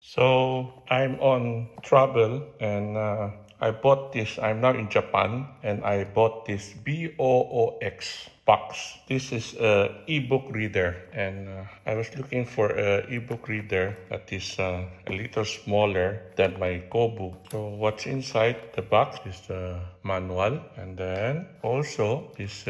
So I'm on travel and I bought this. I'm now in Japan and I bought this BOOX box. This is a ebook reader and I was looking for a ebook reader that is a little smaller than my Kobo. So what's inside the box is the manual and then also this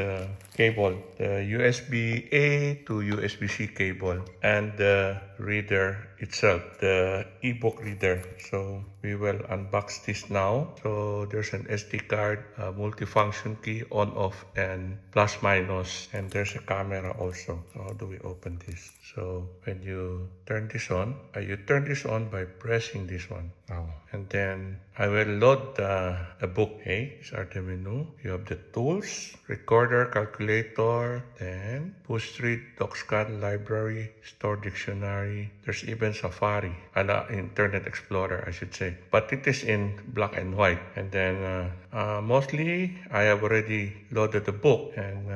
cable, the USB-A to USB-C cable and the reader itself, the ebook reader. So we will unbox this now. So there's an SD card, a multifunction key, on, off, and plus minus, and there's a camera also. So how do we open this? So when you turn this on, you turn this on by pressing this one now, and then I will load the book. Okay, these are the menu. You have the tools, recorder, calculator, then push read, DocScan, library, store dictionary. There's even Safari, Internet Explorer, I should say. But it is in black and white. And then mostly I have already loaded the book and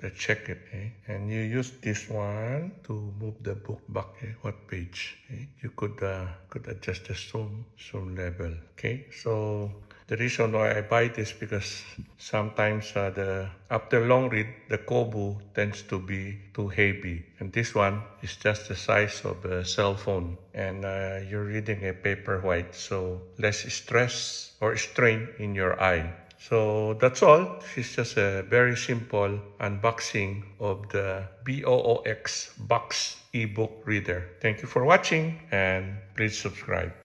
let's check it. Okay? And you use this one to move the book back. Okay? What page? Okay? You could adjust the zoom level. Okay, so the reason why I buy this because sometimes after long read, the Kobo tends to be too heavy. And this one is just the size of a cell phone. And you're reading a paperwhite, so less stress or strain in your eye. So that's all. This is just a very simple unboxing of the BOOX box ebook reader. Thank you for watching and please subscribe.